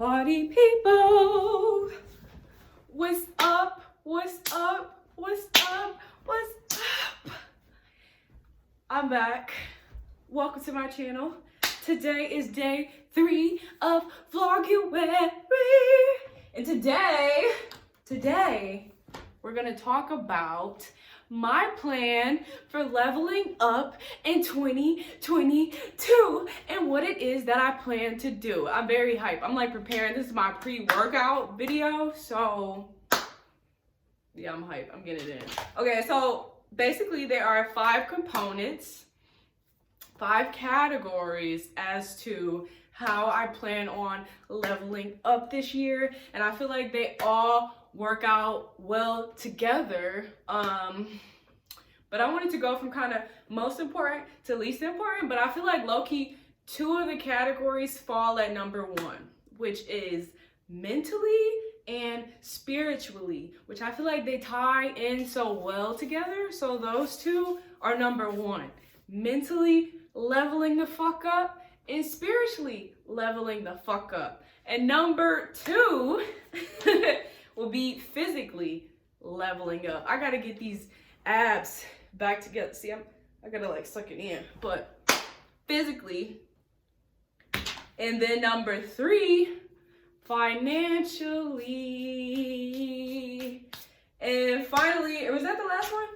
Party people, what's up, what's up, what's up, what's up? I'm back. Welcome to my channel. Today is day 3 of Vloguary. And today, we're gonna talk about my plan for leveling up in 2022 and what it is that I plan to do. I'm very hyped. I'm like preparing. This is my pre-workout video, so yeah, I'm hyped. I'm getting it in. Okay, so basically there are 5 components, 5 categories as to how I plan on leveling up this year, and I feel like they all work out well together. But I wanted to go from kind of most important to least important, but I feel like low-key 2 of the categories fall at number 1, which is mentally and spiritually, which I feel like they tie in so well together. So those 2 are number 1, mentally leveling the fuck up and spiritually leveling the fuck up. And number 2 will be physically leveling up. I gotta get these abs back together. See, I gotta like suck it in, but physically. And then number 3, financially. And finally, was that the last one?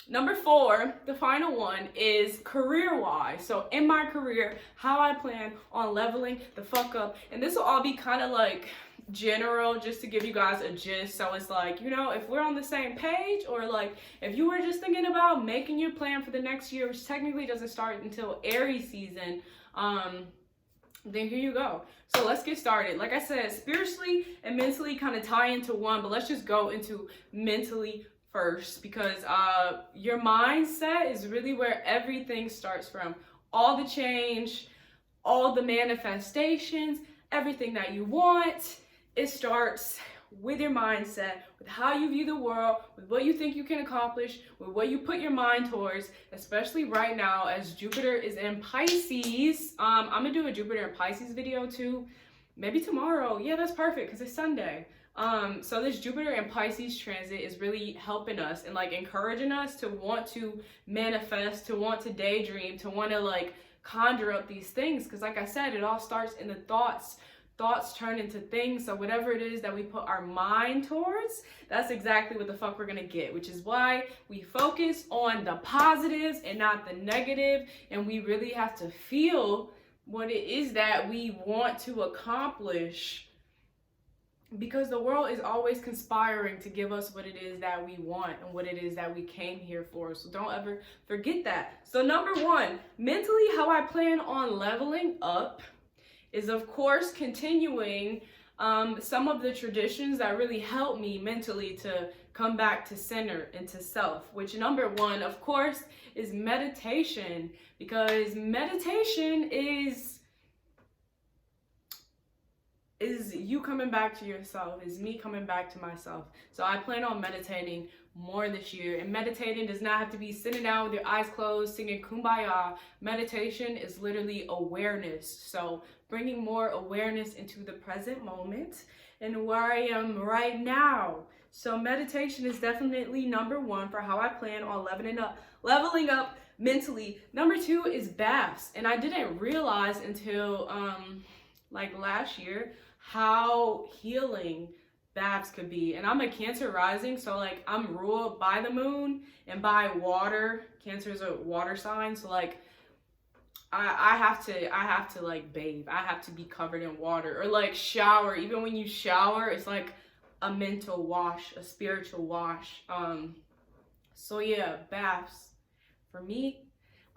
Number 4, the final one, is career-wise. So in my career, how I plan on leveling the fuck up. And this will all be kind of like general, just to give you guys a gist. So it's like, you know, if we're on the same page, or like if you were just thinking about making your plan for the next year, which technically doesn't start until Aries season, then here you go. So let's get started. Like I said, spiritually and mentally kind of tie into one, but let's just go into mentally first, because your mindset is really where everything starts from. All the change, all the manifestations, everything that you want, it starts with your mindset, with how you view the world, with what you think you can accomplish, with what you put your mind towards, especially right now as Jupiter is in Pisces. I'm gonna do a Jupiter in Pisces video too, maybe tomorrow. Yeah, that's perfect because it's Sunday. So this Jupiter and Pisces transit is really helping us and like encouraging us to want to manifest, to want to daydream, to want to like conjure up these things. Because like I said, it all starts in the thoughts. Thoughts turn into things. So whatever it is that we put our mind towards, that's exactly what the fuck we're gonna get, which is why we focus on the positives and not the negative. And we really have to feel what it is that we want to accomplish, because the world is always conspiring to give us what it is that we want and what it is that we came here for. So don't ever forget that. So number 1, mentally, how I plan on leveling up is, of course, continuing some of the traditions that really help me mentally to come back to center and to self, which number 1, of course, is meditation, because meditation is you coming back to yourself, is me coming back to myself. So I plan on meditating more this year. And meditating does not have to be sitting down with your eyes closed, singing Kumbaya. Meditation is literally awareness. So bringing more awareness into the present moment and where I am right now. So meditation is definitely number 1 for how I plan on leveling up mentally. Number 2 is baths. And I didn't realize until like last year how healing baths could be. And I'm a Cancer rising, so like I'm ruled by the moon and by water. Cancer is a water sign, so like I have to like bathe. I have to be covered in water, or like shower. Even when you shower, it's like a mental wash, a spiritual wash. So yeah, baths for me.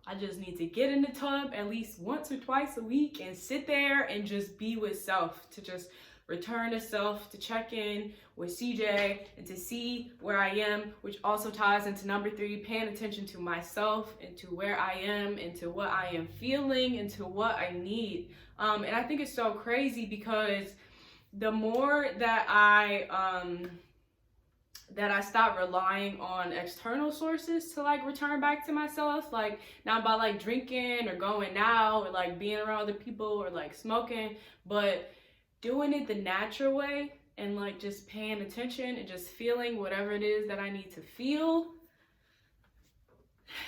I just need to get in the tub at least once or twice a week and sit there and just be with self, to just return to self, to check in with CJ and to see where I am, which also ties into number 3, paying attention to myself and to where I am and to what I am feeling and to what I need. And I think it's so crazy, because the more that I stop relying on external sources to like return back to myself, like not by like drinking or going out or like being around other people or like smoking, but doing it the natural way and like just paying attention and just feeling whatever it is that I need to feel.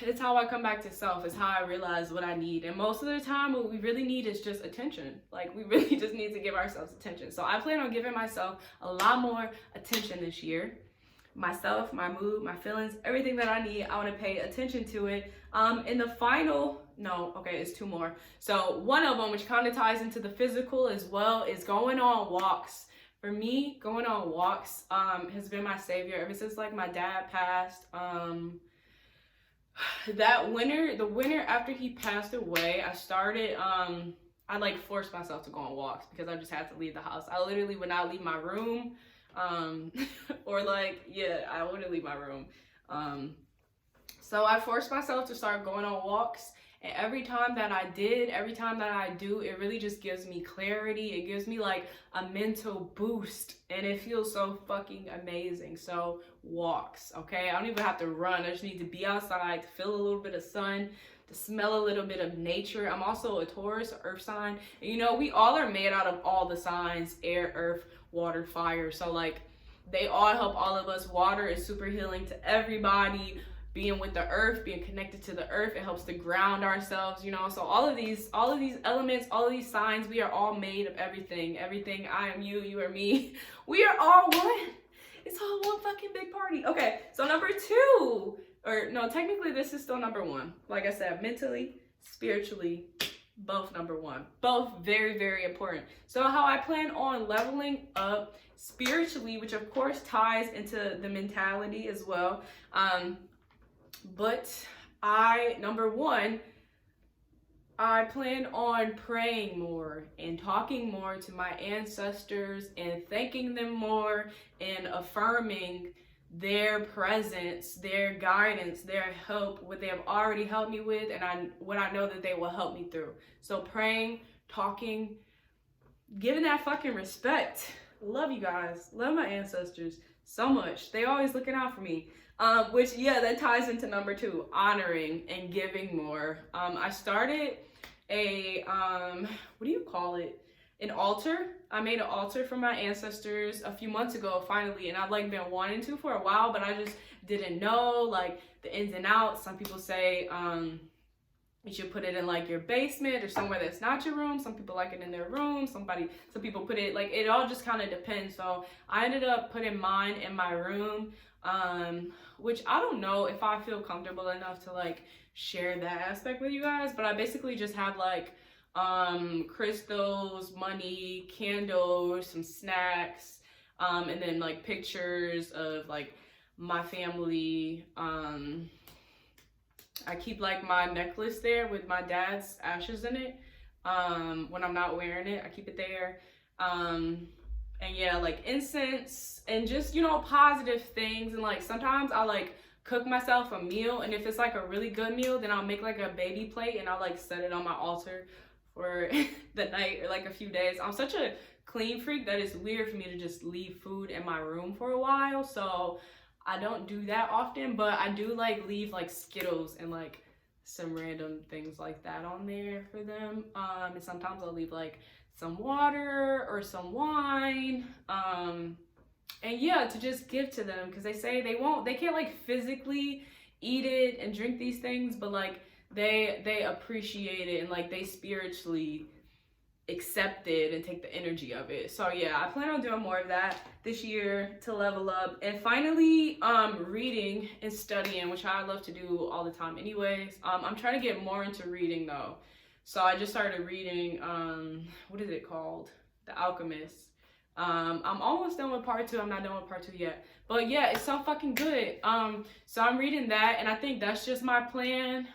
It's how I come back to self. It's how I realize what I need. And most of the time, what we really need is just attention. Like, we really just need to give ourselves attention. So I plan on giving myself a lot more attention this year. Myself, my mood, my feelings, everything that I need, I want to pay attention to it. In the final, it's two more. So one of them, which kind of ties into the physical as well, is going on walks. For me, going on walks has been my savior ever since like my dad passed. That winter, the winter after he passed away, I started, I like forced myself to go on walks because I just had to leave the house. I literally would not leave my room, or like, yeah, I wouldn't leave my room. So I forced myself to start going on walks. And every time that I do, it really just gives me clarity. It gives me like a mental boost and it feels so fucking amazing. So walks, okay? I don't even have to run. I just need to be outside, to feel a little bit of sun, to smell a little bit of nature. I'm also a Taurus, earth sign. And you know, we all are made out of all the signs: air, earth, water, fire. So like they all help all of us. Water is super healing to everybody. Being with the earth, being connected to the earth, it helps to ground ourselves, you know. So all of these elements, all of these signs, we are all made of everything. Everything, I am you, you are me. We are all one. It's all one fucking big party. Okay, so number two, or no, technically this is still number one. Like I said, mentally, spiritually, both number one. Both very, very important. So how I plan on leveling up spiritually, which of course ties into the mentality as well. But number one, I plan on praying more and talking more to my ancestors and thanking them more and affirming their presence, their guidance, their help, what they have already helped me with, and what I know that they will help me through. So praying, talking, giving that fucking respect. Love you guys. Love my ancestors so much. They always looking out for me. Which, yeah, that ties into number two, honoring and giving more. I started a, what do you call it? An altar. I made an altar for my ancestors a few months ago, finally, and I've like been wanting to for a while, but I just didn't know like the ins and outs. Some people say, you should put it in like your basement or somewhere that's not your room. Some people like it in their room. Some people put it like, it all just kind of depends. So I ended up putting mine in my room, which I don't know if I feel comfortable enough to like share that aspect with you guys, but I basically just have like crystals, money, candles, some snacks, and then like pictures of like my family. I keep like my necklace there with my dad's ashes in it. When I'm not wearing it, I keep it there. And yeah, like incense and just, you know, positive things. And like sometimes I'll like cook myself a meal, and if it's like a really good meal, then I'll make like a baby plate and I'll like set it on my altar for the night or like a few days. I'm such a clean freak that it's weird for me to just leave food in my room for a while, so I don't do that often, but I do like leave like Skittles and like some random things like that on there for them. And sometimes I'll leave like some water or some wine, and yeah, to just give to them, because they say they can't like physically eat it and drink these things, but like they appreciate it and like they spiritually accept it and take the energy of it. So yeah, I plan on doing more of that this year to level up. And finally, reading and studying, which I love to do all the time anyways. I'm trying to get more into reading though. So I just started reading, what is it called? The Alchemist. I'm almost done with part 2. I'm not done with part 2 yet. But yeah, it's so fucking good. So I'm reading that, and I think that's just my plan.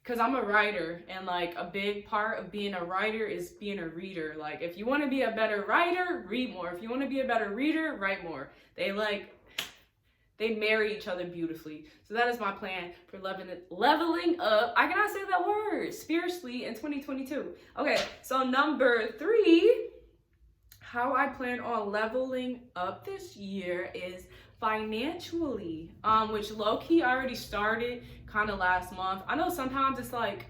Because I'm a writer, and like a big part of being a writer is being a reader. Like if you want to be a better writer, read more. If you want to be a better reader, write more. They marry each other beautifully. So that is my plan for leveling up. I cannot say that word, spiritually, in 2022. Okay, so number 3, how I plan on leveling up this year is financially, which low-key I already started kind of last month. I know sometimes it's like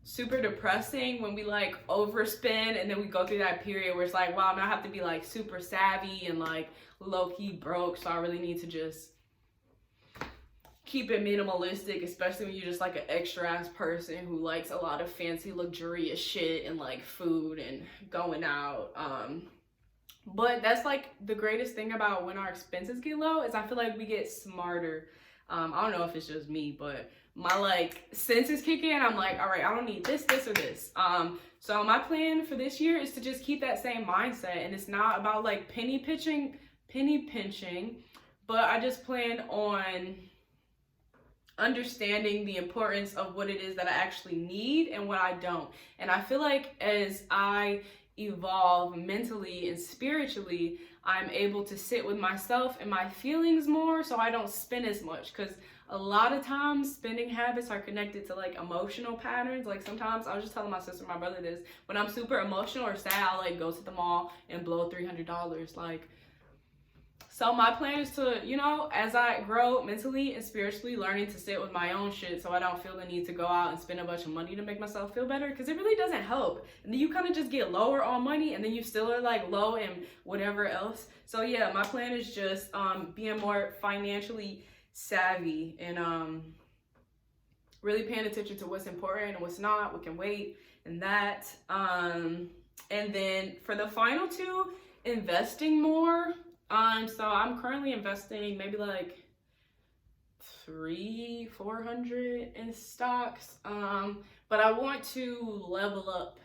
super depressing when we like overspend and then we go through that period where it's like, wow, I'm gonna have to be like super savvy and like low-key broke, so I really need to just keep it minimalistic, especially when you're just like an extra ass person who likes a lot of fancy luxurious shit and like food and going out. But that's like the greatest thing about when our expenses get low is I feel like we get smarter. I don't know if it's just me, but my like senses kick in. I'm like, all right, I don't need this, this, or this. So my plan for this year is to just keep that same mindset, and it's not about like penny pinching, but I just plan on understanding the importance of what it is that I actually need and what I don't. And I feel like as I evolve mentally and spiritually, I'm able to sit with myself and my feelings more, so I don't spend as much, because a lot of times spending habits are connected to like emotional patterns. Like sometimes I was just telling my sister, my brother this, when I'm super emotional or sad, I'll like go to the mall and blow $300. Like, so my plan is to, you know, as I grow mentally and spiritually, learning to sit with my own shit so I don't feel the need to go out and spend a bunch of money to make myself feel better, because it really doesn't help. And then you kind of just get lower on money, and then you still are like low in whatever else. So yeah, my plan is just being more financially savvy and really paying attention to what's important and what's not, what can wait, and that. And then for the final two, investing more. So I'm currently investing maybe like $300-400 in stocks. But I want to level up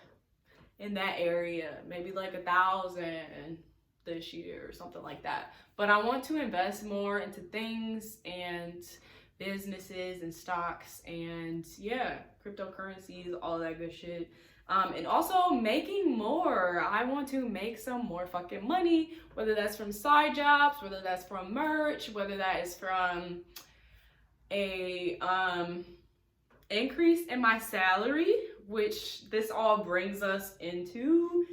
in that area, maybe like 1,000 this year or something like that. But I want to invest more into things and businesses and stocks and yeah, cryptocurrencies, all that good shit. And also making more. I want to make some more fucking money, whether that's from side jobs, whether that's from merch, whether that is from a increase in my salary, which this all brings us into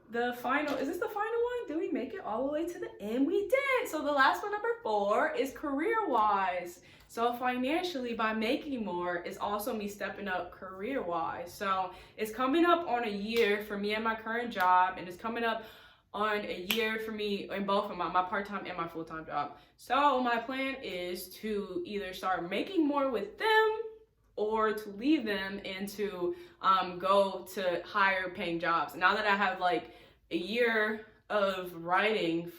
the final. Is this the final one? Did we make it all the way to the end? We did. So the last one, number 4, is career-wise. So financially, by making more, is also me stepping up career-wise. So it's coming up on a year for me and my current job, and it's coming up on a year for me in both of my part-time and my full-time job. So my plan is to either start making more with them or to leave them and to go to higher paying jobs. Now that I have like a year of writing,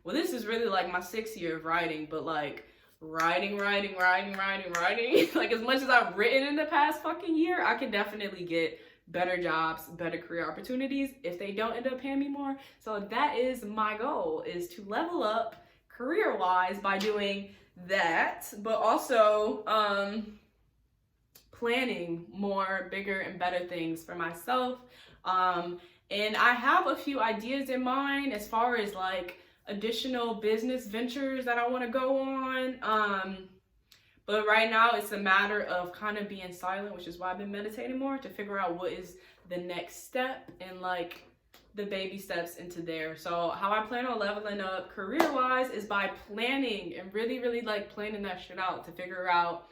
well, this is really like my 6th year of writing, but like writing. Like as much as I've written in the past fucking year, I can definitely get better jobs, better career opportunities if they don't end up paying me more. So that is my goal, is to level up career-wise by doing that, but also planning more bigger and better things for myself. And I have a few ideas in mind as far as like additional business ventures that I want to go on. But right now it's a matter of kind of being silent, which is why I've been meditating more, to figure out what is the next step and like the baby steps into there. So how I plan on leveling up career-wise is by planning and really like planning that shit out to figure out,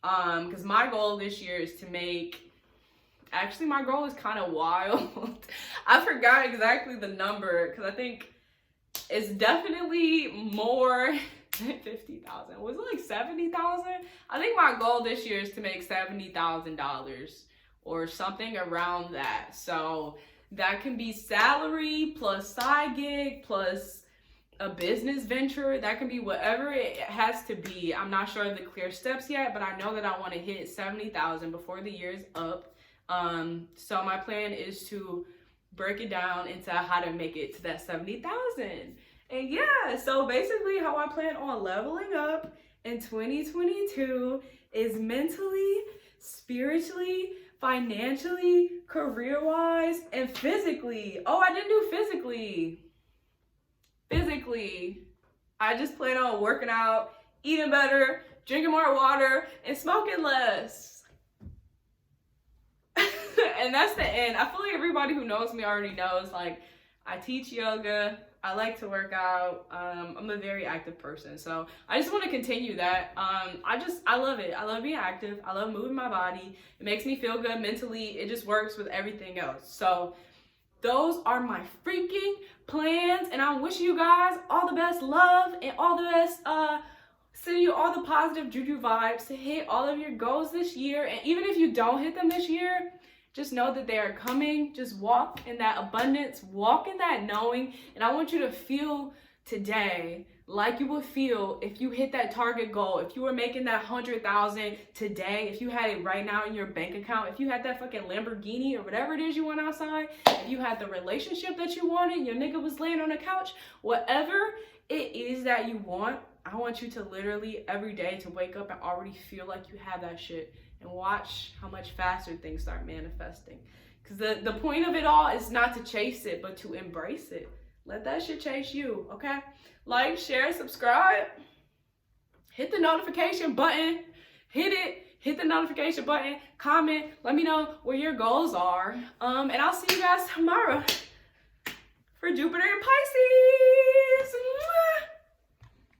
because my goal this year is to make, actually my goal is kind of wild. I forgot exactly the number because I think it's definitely more than 50,000. Was it like 70,000? I think my goal this year is to make $70,000 or something around that. So that can be salary plus side gig plus a business venture. That can be whatever it has to be. I'm not sure of the clear steps yet, but I know that I want to hit 70,000 before the year's up. So my plan is to break it down into how to make it to that 70,000. And yeah, so basically how I plan on leveling up in 2022 is mentally, spiritually, financially, career-wise, and physically. Oh, I didn't do physically. Physically, I just plan on working out, eating better, drinking more water, and smoking less. And that's the end. I feel like everybody who knows me already knows, like, I teach yoga. I like to work out. I'm a very active person, so I just want to continue that. I love it. I love being active. I love moving my body. It makes me feel good mentally. It just works with everything else. So those are my freaking plans, and I'm wishing you guys all the best love and all the best, sending you all the positive juju vibes to hit all of your goals this year. And even if you don't hit them this year, just know that they are coming. Just walk in that abundance, walk in that knowing. And I want you to feel today like you would feel if you hit that target goal, if you were making that 100,000 today, if you had it right now in your bank account, if you had that fucking Lamborghini or whatever it is you want outside, if you had the relationship that you wanted, your nigga was laying on the couch, whatever it is that you want, I want you to literally every day to wake up and already feel like you have that shit. And watch how much faster things start manifesting. Because the point of it all is not to chase it, but to embrace it. Let that shit chase you, okay? Like, share, subscribe. Hit the notification button. Hit it. Hit the notification button. Comment. Let me know where your goals are. And I'll see you guys tomorrow for Jupiter and Pisces.